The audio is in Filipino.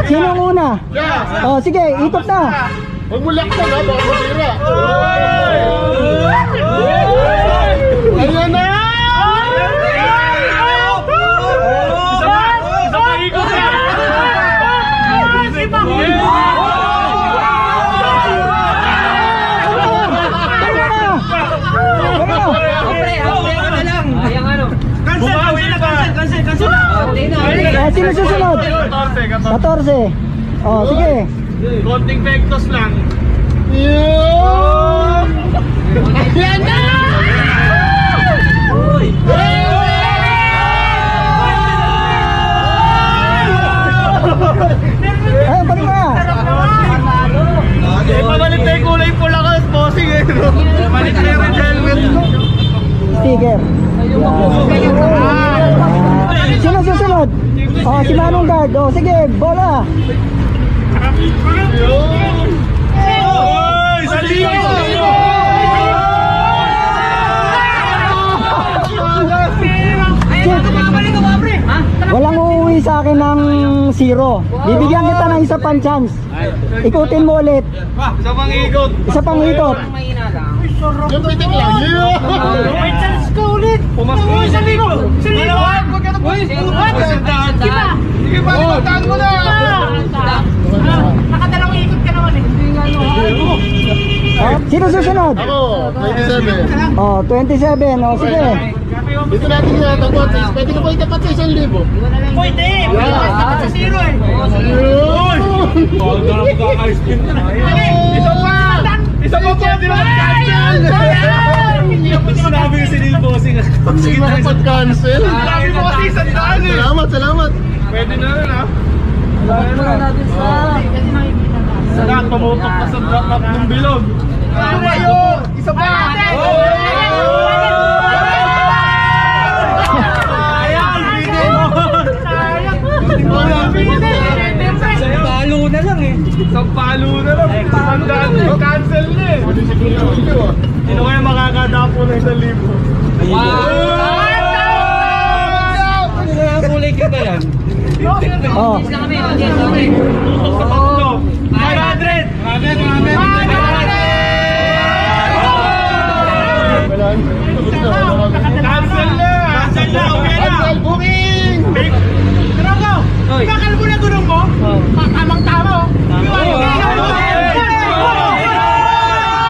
Sino ang una? Oh, sige, ikot na. Huwag mo laksan ha, baka masira. Ayan na! Isa pa ikot na! Sino susunod? 14. Oh, sige. Konting vectors lang. Ayan na! Ayun, balik na. Pabalik na yung kulay pula ka, bossing eh. Balik na yung helmet. Sticker. Sino susunod? Oh, si Manong Guard. Oh, sige, bola. Oy! Walang uuwi sa akin ng 0. Bibigyan kita ng isa pang chance. Ikutin mo ulit. Isa pang ikot. Isa pang ikot. Yung pitik lang. May chance ka ulit. Pumasok mo sa libo. Sa libo. Huwag ka na po. Sige pa, limagtaan mo na. Nakadalawang ikot ka naman eh. Oh, sino susunod? Ako, 27. Oh, 27. Oh, sige. Dito natin tinatapat. Pwede ka pa itapat sa 1,000. Pwede! Sa zero eh. Huwag ka na magkaka-ice cream na. Isa pa! Isa pa pwede na mag-cancel! Sinabi yung sinil bossing. Sige na pag-cancel. Sabi mo kasi isang daan eh. Salamat. Pwede na rin ha. Lahat pamutok na sa drop up ng bilog. Isa pa! Palo na lang eh. Isang palo na lang. Sandaan eh. Cancel na eh. Sino kaya makakadapo ng 1,000? Kulay ka ba yan? Oh. Tutok sa tatlo. 500!